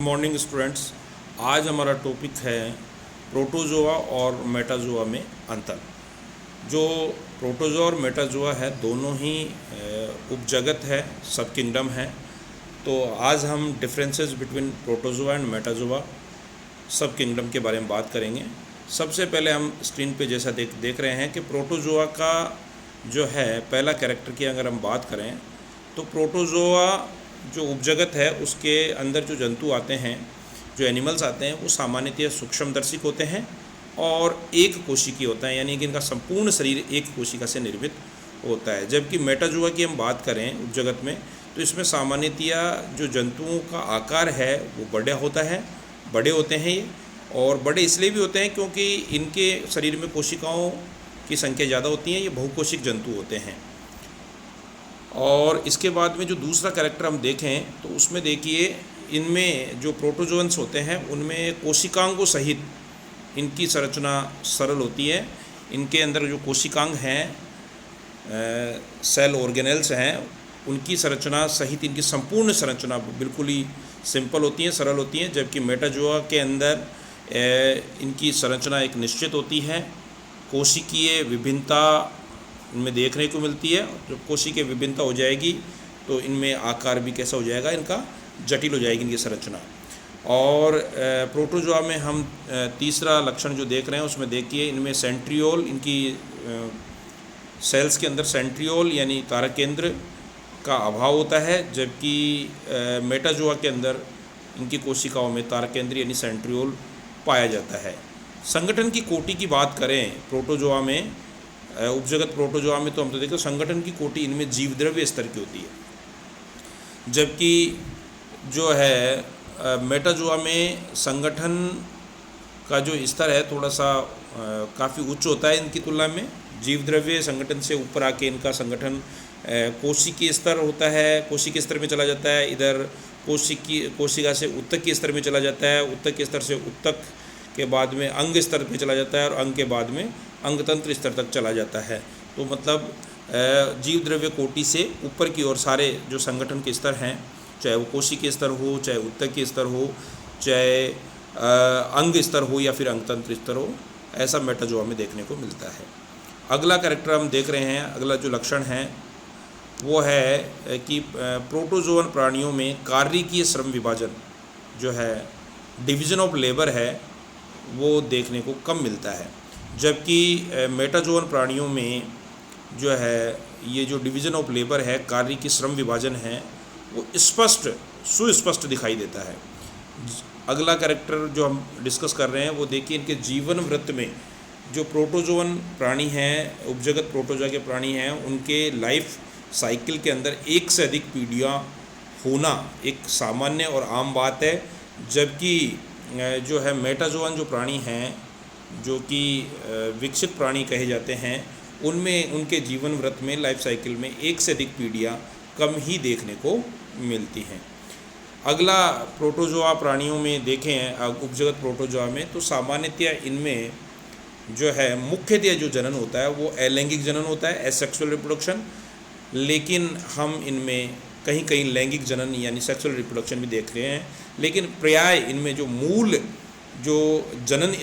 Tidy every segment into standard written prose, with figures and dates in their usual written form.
Morning students. आज हमारा topic है प्रोटोजोआ और मेटाजोआ में अंतर। जो प्रोटोजोआ और मेटाजोआ है दोनों ही उपजगत है, सब किंगडम है। तो आज हम differences between protozoa and Metazoa सब किंगडम के बारे में बात करेंगे। सबसे पहले हम स्क्रीन पे जैसा देख रहे हैं कि प्रोटोजोआ का जो है पहला कैरेक्टर की अगर हम बात करें तो प्रोटोजोआ जो उपजगत है उसके अंदर जो जंतु आते हैं, जो एनिमल्स आते हैं, वो सामान्यतः सूक्ष्मदर्शिक होते हैं और एक कोशिकीय होता है, यानी कि इनका संपूर्ण शरीर एक कोशिका से निर्मित होता है। जबकि मेटाजोआ की हम बात करें उपजगत में तो इसमें सामान्यतः जो जंतुओं का आकार है वो बड़े होते हैं ये, और बड़े इसलिए भी होते हैं क्योंकि इनके शरीर में कोशिकाओं की संख्या ज़्यादा होती है। ये बहुकोशिक जंतु होते हैं। और इसके बाद में जो दूसरा कैरेक्टर हम देखें तो उसमें देखिए इनमें जो प्रोटोजोअन्स होते हैं उनमें कोशिकांगों सहित इनकी संरचना सरल होती है। इनके अंदर जो कोशिकांग हैं, सेल ऑर्गेनेल्स हैं, उनकी संरचना सहित इनकी संपूर्ण संरचना बिल्कुल ही सिंपल होती हैं, सरल होती हैं। जबकि मेटाजोआ के अंदर इनकी संरचना एक निश्चित होती है। कोशिकीय विभिन्नता इनमें देखने को मिलती है। जब कोशिकीय विभिन्नता हो जाएगी तो इनमें आकार भी कैसा हो जाएगा, इनका जटिल हो जाएगी इनकी संरचना। और प्रोटोजोआ में हम तीसरा लक्षण जो देख रहे हैं उसमें देखिए इनमें सेंट्रियोल, इनकी सेल्स के अंदर सेंट्रियोल यानी तारक केंद्र का अभाव होता है। जबकि मेटाजोआ के अंदर इनकी कोशिकाओं में तारक केंद्र यानी सेंट्रियोल पाया जाता है। संगठन की कोटि की बात करें प्रोटोजोआ में, उपजगत प्रोटोजोआ में, तो हम तो देखते हैं संगठन की कोटि इनमें जीवद्रव्य स्तर की होती है। जबकि जो है मेटाजोआ में संगठन का जो स्तर है थोड़ा सा काफ़ी उच्च होता है इनकी तुलना में। जीवद्रव्य संगठन से ऊपर आके इनका संगठन कोशिकीय स्तर होता है, कोशिकीय स्तर में चला जाता है। इधर कोशिका से ऊतक के स्तर में चला जाता है, ऊतक के स्तर से ऊतक के बाद में अंग स्तर पे चला जाता है और अंग के बाद में अंगतंत्र स्तर तक चला जाता है। तो मतलब जीवद्रव्य कोटि से ऊपर की ओर सारे जो संगठन के स्तर हैं, चाहे वो कोशिकीय स्तर हो, चाहे ऊतक के स्तर हो, चाहे अंग स्तर हो या फिर अंगतंत्र स्तर हो, ऐसा मेटाजोआ में देखने को मिलता है। अगला कैरेक्टर हम देख रहे हैं, अगला जो लक्षण है वो है कि प्रोटोजोअन प्राणियों में कार्यकीय श्रम विभाजन जो है, डिवीज़न ऑफ लेबर है, वो देखने को कम मिलता है। जबकि मेटाजोअन प्राणियों में जो है ये जो डिवीज़न ऑफ लेबर है, कार्य की श्रम विभाजन है, वो सुस्पष्ट दिखाई देता है। अगला कैरेक्टर जो हम डिस्कस कर रहे हैं वो देखिए इनके जीवन वृत्त में जो प्रोटोजोअन प्राणी हैं, उपजगत प्रोटोजोआ के प्राणी हैं, उनके लाइफ साइकिल के अंदर एक से अधिक पीढ़ियाँ होना एक सामान्य और आम बात है। जबकि जो है मेटाजोअन जो प्राणी हैं, जो कि विकसित प्राणी कहे जाते हैं, उनमें उनके जीवन वृत्त में, लाइफ साइकिल में एक से अधिक पीढ़ियाँ कम ही देखने को मिलती हैं। अगला प्रोटोजोआ प्राणियों में देखें, उपजगत प्रोटोजोआ में, तो सामान्यतः इनमें जो है मुख्यतः जो जनन होता है वो अलैंगिक जनन होता है, एसेक्सुअल रिप्रोडक्शन। लेकिन हम इनमें कहीं कहीं लैंगिक जनन यानी सेक्सुअल रिप्रोडक्शन भी देख रहे हैं। लेकिन प्राय इनमें जो मूल जो जनन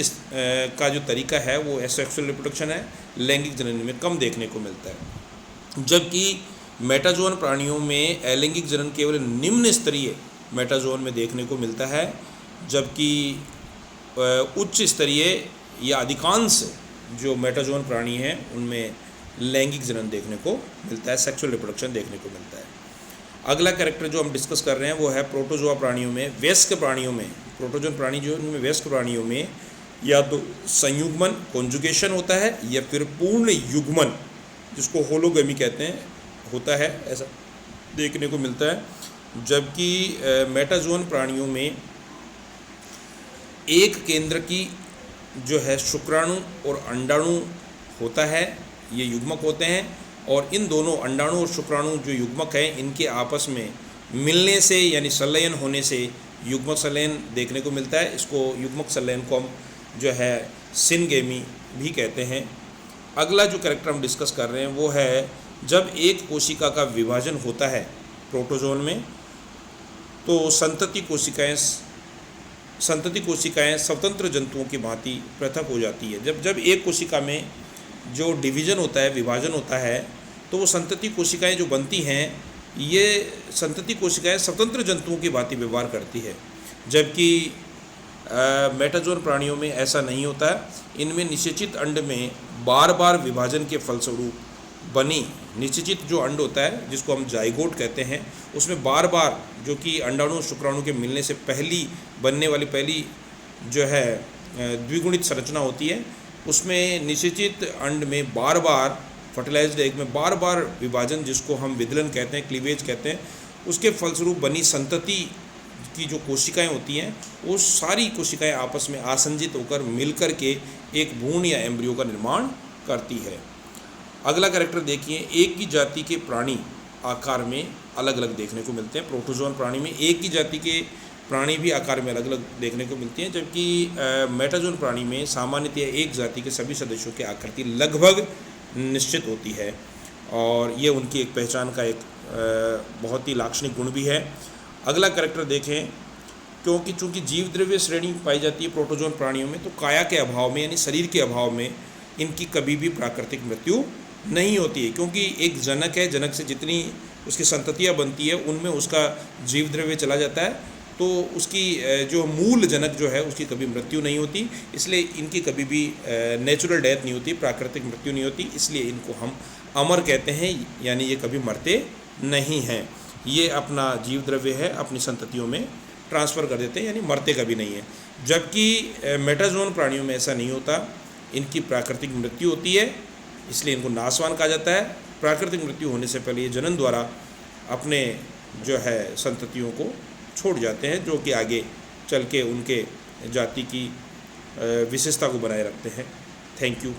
का जो तरीका है वो एसेक्सुअल रिप्रोडक्शन है, लैंगिक जनन में कम देखने को मिलता है। जबकि मेटाजोअन प्राणियों में अलैंगिक जनन केवल निम्न स्तरीय मेटाजोअन में देखने को मिलता है, जबकि उच्च स्तरीय या अधिकांश जो मेटाजोअन प्राणी हैं उनमें लैंगिक जनन देखने को मिलता है, सेक्सुअल रिप्रोडक्शन देखने को मिलता है। अगला कैरेक्टर जो हम डिस्कस कर रहे हैं वो है प्रोटोजोआ प्राणियों में, वयस्क प्राणियों में, प्रोटोजोन प्राणी जो उनमें वयस्क प्राणियों में या तो संयुग्मन कॉन्जुगेशन होता है या फिर पूर्ण युग्मन जिसको होलोगमी कहते हैं होता है, ऐसा देखने को मिलता है। जबकि मेटाजोअन प्राणियों में एक केंद्र की जो है शुक्राणु और अंडाणु होता है, ये युग्मक होते हैं। और इन दोनों अंडाणु और शुक्राणु जो युग्मक हैं इनके आपस में मिलने से यानी संलयन होने से युग्मक संलयन देखने को मिलता है। इसको युग्मक संलयन को हम जो है सिनगेमी भी कहते हैं। अगला जो कैरेक्टर हम डिस्कस कर रहे हैं वो है जब एक कोशिका का विभाजन होता है प्रोटोजोन में तो संतति कोशिकाएं संतति कोशिकाएं स्वतंत्र जंतुओं की भांति पृथक हो जाती है। जब जब एक कोशिका में जो डिवीज़न होता है, विभाजन होता है, तो वो संतति कोशिकाएं जो बनती हैं, ये संतति कोशिकाएं स्वतंत्र जंतुओं की भांति व्यवहार करती है, जबकि मेटाजोन प्राणियों में ऐसा नहीं होता है। इनमें निषेचित अंड में बार बार विभाजन के फलस्वरूप बनी निषेचित जो अंड होता है, जिसको हम जाइगोट कहते हैं, उसमें बार बार जो कि अंडाणु शुक्राणु के मिलने से बनने वाली पहली जो है द्विगुणित संरचना होती है, उसमें निषेचित अंड में बार बार फर्टिलाइज्ड एग में बार बार विभाजन, जिसको हम विदलन कहते हैं, क्लीवेज कहते हैं, उसके फलस्वरूप बनी संतति की जो कोशिकाएं होती हैं, वो सारी कोशिकाएं आपस में आसंजित होकर मिलकर के एक भ्रूण या एम्ब्रियो का निर्माण करती है। अगला कैरेक्टर देखिए, एक ही जाति के प्राणी आकार में अलग अलग देखने को मिलते हैं। प्रोटोजोन प्राणी में एक ही जाति के प्राणी भी आकार में अलग अलग देखने को मिलती हैं, जबकि मेटाजोन प्राणी में सामान्यतः एक जाति के सभी सदस्यों की आकृति लगभग निश्चित होती है, और ये उनकी एक पहचान का एक बहुत ही लाक्षणिक गुण भी है। अगला कैरेक्टर देखें, क्योंकि चूँकि जीव द्रव्य श्रेणी पाई जाती है प्रोटोजोन प्राणियों में, तो काया के अभाव में यानी शरीर के अभाव में इनकी कभी भी प्राकृतिक मृत्यु नहीं होती है, क्योंकि एक जनक है, जनक से जितनी उसकी संततियाँ बनती है उनमें उसका जीव द्रव्य चला जाता है, तो उसकी जो मूल जनक जो है उसकी कभी मृत्यु नहीं होती। इसलिए इनकी कभी भी नेचुरल डेथ नहीं होती, प्राकृतिक मृत्यु नहीं होती, इसलिए इनको हम अमर कहते हैं, यानी ये कभी मरते नहीं हैं। ये अपना जीव द्रव्य है अपनी संततियों में ट्रांसफ़र कर देते हैं, यानी मरते कभी नहीं है। जबकि मेटाजोन प्राणियों में ऐसा नहीं होता, इनकी प्राकृतिक मृत्यु होती है, इसलिए इनको नासवान कहा जाता है। प्राकृतिक मृत्यु होने से पहले ये जनन द्वारा अपने जो है संततियों को छोड़ जाते हैं, जो कि आगे चल के उनके जाति की विशेषता को बनाए रखते हैं। Thank you.